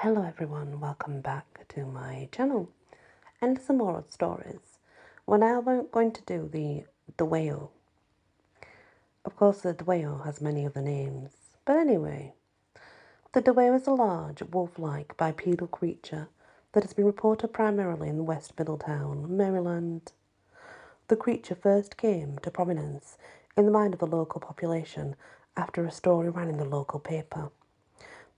Hello everyone, welcome back to my channel and some more stories. We're now going to do the Dwayyo. Of course the Dwayyo has many other names, but anyway. The Dwayyo is a large, wolf-like bipedal creature that has been reported primarily in West Middletown, Maryland. The creature first came to prominence in the mind of the local population after a story ran in the local paper,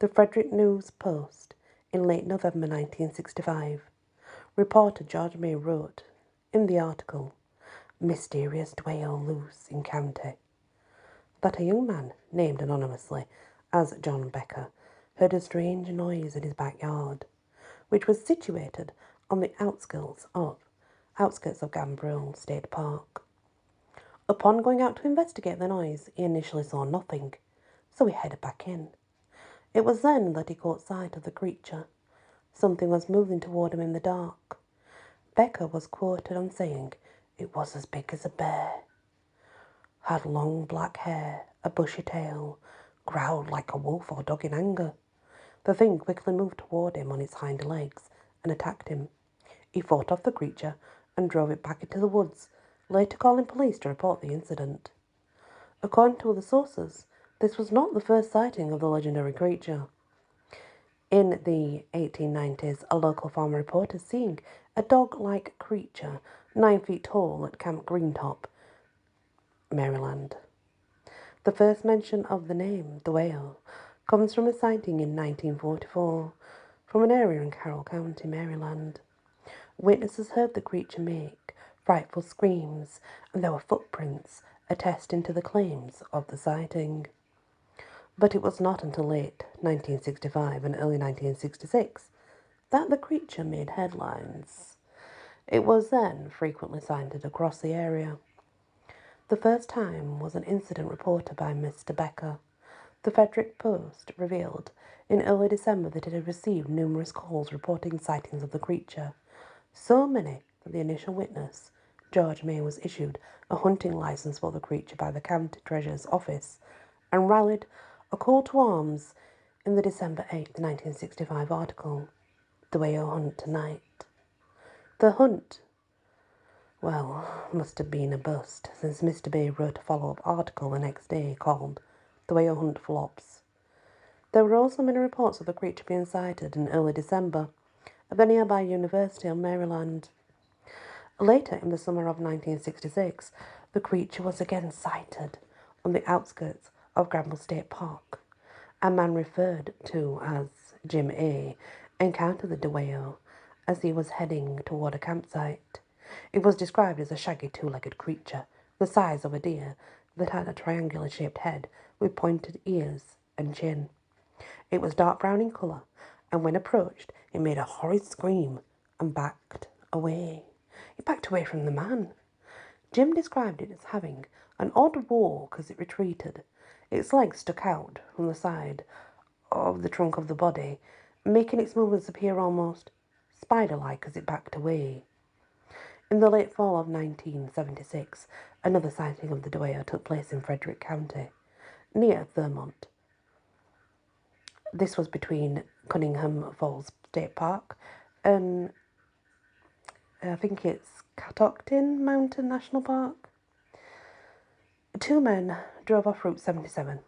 the Frederick News Post, in late November 1965. Reporter George May wrote in the article, "Mysterious Dwayyo Loose in County," that a young man, named anonymously as John Becker, heard a strange noise in his backyard, which was situated on the outskirts of Gambrel State Park. Upon going out to investigate the noise, he initially saw nothing, so he headed back in. It was then that he caught sight of the creature. Something was moving toward him in the dark. Becker was quoted on saying it was as big as a bear, had long black hair, a bushy tail, growled like a wolf or dog in anger. The thing quickly moved toward him on its hind legs and attacked him. He fought off the creature and drove it back into the woods, later calling police to report the incident. According to other sources, this was not the first sighting of the legendary creature. In the 1890s, a local farmer reported seeing a dog-like creature 9 feet tall at Camp Greentop, Maryland. The first mention of the name, Dwayyo, comes from a sighting in 1944 from an area in Carroll County, Maryland. Witnesses heard the creature make frightful screams, and there were footprints attesting to the claims of the sighting. But it was not until late 1965 and early 1966 that the creature made headlines. It was then frequently sighted across the area. The first time was an incident reported by Mr. Becker. The Frederick Post revealed in early December that it had received numerous calls reporting sightings of the creature, so many that the initial witness, George May, was issued a hunting license for the creature by the county treasurer's office and rallied a call to arms in the December 8, 1965 article, "Dwayyo Hunt Tonight." The hunt, must have been a bust, since Mr. Bay wrote a follow-up article the next day called "Dwayyo Hunt Flops." There were also many reports of the creature being sighted in early December at the nearby University of Maryland. Later in the summer of 1966, the creature was again sighted on the outskirts of Granville State Park. A man referred to as Jim A. encountered the Dwayyo as he was heading toward a campsite. It was described as a shaggy two-legged creature, the size of a deer, that had a triangular-shaped head with pointed ears and chin. It was dark brown in colour, and when approached, it made a horrid scream and backed away. It backed away from the man. Jim described it as having an odd walk as it retreated. Its legs stuck out from the side of the trunk of the body, making its movements appear almost spider-like as it backed away. In the late fall of 1976, another sighting of the Dwayyo took place in Frederick County, near Vermont. This was between Cunningham Falls State Park and I think it's Catoctin Mountain National Park. Two men drove off Route 77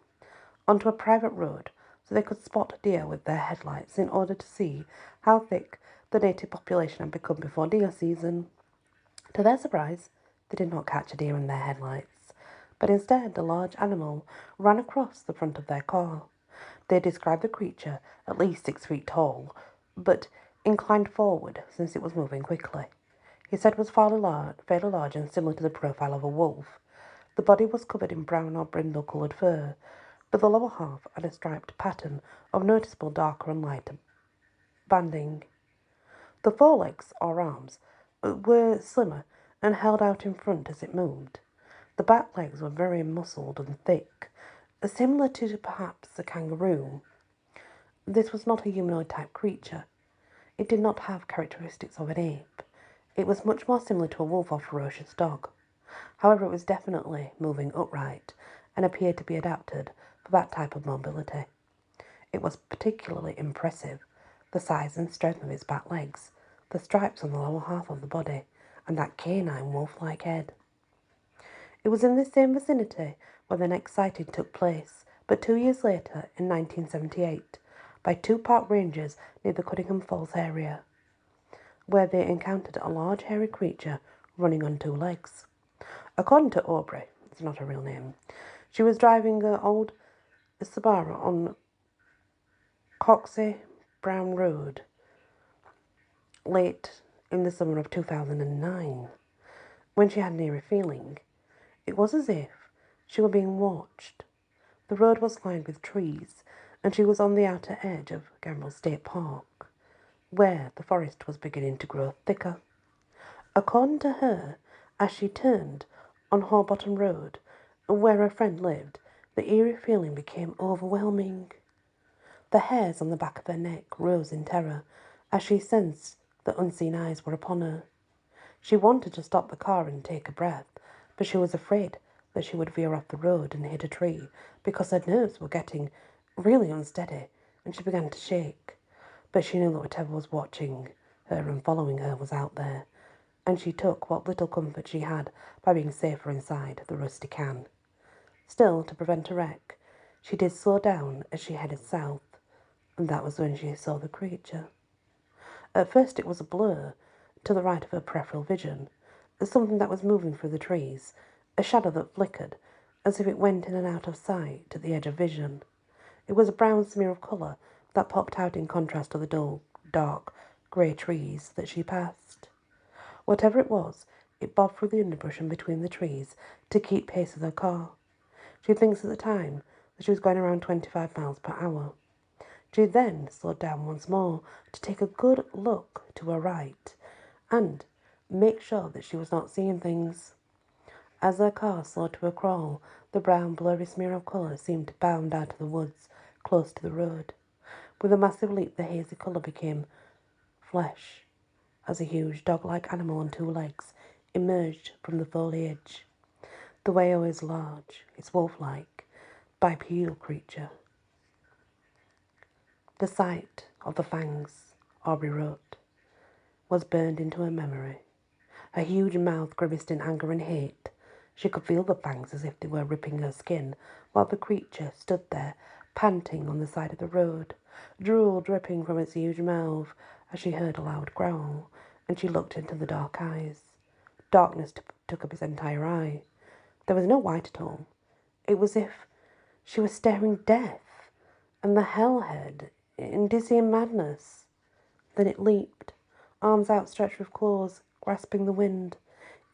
onto a private road so they could spot deer with their headlights in order to see how thick the native population had become before deer season. To their surprise, they did not catch a deer in their headlights, but instead a large animal ran across the front of their car. They described the creature at least 6 feet tall, but inclined forward since it was moving quickly. He said it was fairly large and similar to the profile of a wolf. The body was covered in brown or brindle-coloured fur, but the lower half had a striped pattern of noticeable darker and lighter banding. The forelegs, or arms, were slimmer and held out in front as it moved. The back legs were very muscled and thick, similar to perhaps a kangaroo. This was not a humanoid-type creature. It did not have characteristics of an ape. It was much more similar to a wolf or ferocious dog. However, it was definitely moving upright and appeared to be adapted for that type of mobility. It was particularly impressive The size and strength of its back legs, the stripes on the lower half of the body, and that canine wolf-like head. It was in this same vicinity where the next sighting took place, but 2 years later, in 1978, by two park rangers near the Cunningham Falls area, where they encountered a large hairy creature running on two legs. According to Aubrey, it's not her real name, she was driving an old Subaru on Coxey Brown Road late in the summer of 2009 when she had an eerie feeling. It was as if she were being watched. The road was lined with trees, and she was on the outer edge of Gamble State Park, where the forest was beginning to grow thicker. According to her, as she turned on Horbottom Road, where her friend lived, the eerie feeling became overwhelming. The hairs on the back of her neck rose in terror as she sensed that unseen eyes were upon her. She wanted to stop the car and take a breath, but she was afraid that she would veer off the road and hit a tree because her nerves were getting really unsteady and she began to shake. But she knew that whatever was watching her and following her was out there, and she took what little comfort she had by being safer inside the rusty can. Still, to prevent a wreck, she did slow down as she headed south, and that was when she saw the creature. At first it was a blur to the right of her peripheral vision, something that was moving through the trees, a shadow that flickered as if it went in and out of sight at the edge of vision. It was a brown smear of colour that popped out in contrast to the dull, dark, grey trees that she passed. Whatever it was, it bobbed through the underbrush and between the trees to keep pace with her car. She thinks at the time that she was going around 25 miles per hour. She then slowed down once more to take a good look to her right and make sure that she was not seeing things. As her car slowed to a crawl, the brown blurry smear of colour seemed to bound out of the woods close to the road. With a massive leap, the hazy colour became flesh as a huge dog-like animal on two legs emerged from the foliage. Dwayyo is large, it's wolf-like, bipedal creature. The sight of the fangs, Aubrey wrote, was burned into her memory. Her huge mouth grimaced in anger and hate. She could feel the fangs as if they were ripping her skin, while the creature stood there, panting on the side of the road, drool dripping from its huge mouth as she heard a loud growl, and she looked into the dark eyes. Darkness took up his entire eye. There was no white at all. It was as if she was staring death and the hellhead in dizzying madness. Then it leaped, arms outstretched with claws, grasping the wind.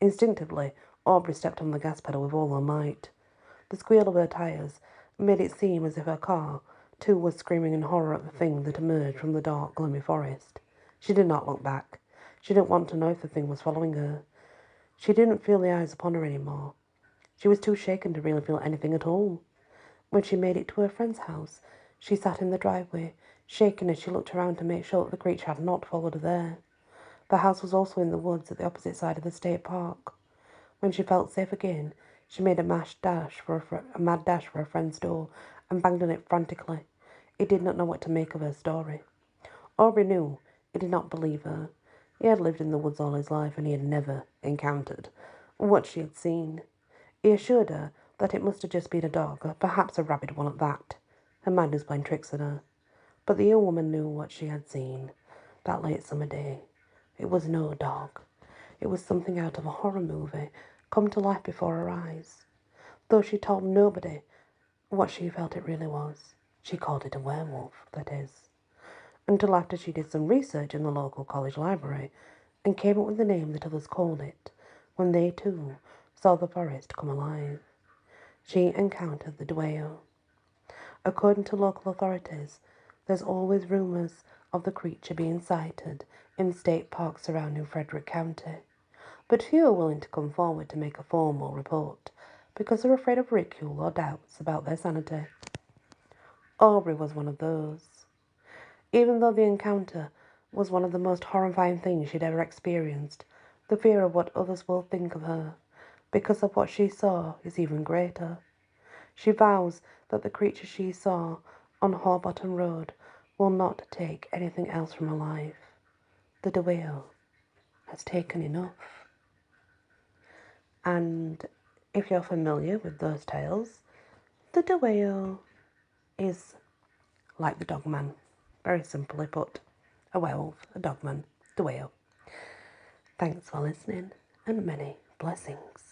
Instinctively, Aubrey stepped on the gas pedal with all her might. The squeal of her tyres made it seem as if her car, too, was screaming in horror at the thing that emerged from the dark, gloomy forest. She did not look back. She didn't want to know if the thing was following her. She didn't feel the eyes upon her anymore. She was too shaken to really feel anything at all. When she made it to her friend's house, she sat in the driveway, shaken as she looked around to make sure that the creature had not followed her there. The house was also in the woods at the opposite side of the state park. When she felt safe again, she made a mad dash for her friend's door and banged on it frantically. He did not know what to make of her story. Aubrey knew he did not believe her. He had lived in the woods all his life and he had never encountered what she had seen. He assured her that it must have just been a dog, or perhaps a rabid one at that. Her mind was playing tricks on her. But the young woman knew what she had seen that late summer day. It was no dog. It was something out of a horror movie come to life before her eyes. Though she told nobody what she felt it really was. She called it a werewolf, that is. Until after she did some research in the local college library and came up with the name that others called it, when they too saw the forest come alive. She encountered the Dwayyo. According to local authorities, there's always rumours of the creature being sighted in state parks surrounding Frederick County, but few are willing to come forward to make a formal report because they're afraid of ridicule or doubts about their sanity. Aubrey was one of those. Even though the encounter was one of the most horrifying things she'd ever experienced, the fear of what others will think of her because of what she saw is even greater. She vows that the creature she saw on Horbottom Road will not take anything else from her life. The Dwayyo has taken enough. And if you're familiar with those tales, the Dwayyo is like the dogman. Very simply put, a werewolf, a dogman, Dwayyo. Thanks for listening, and many blessings.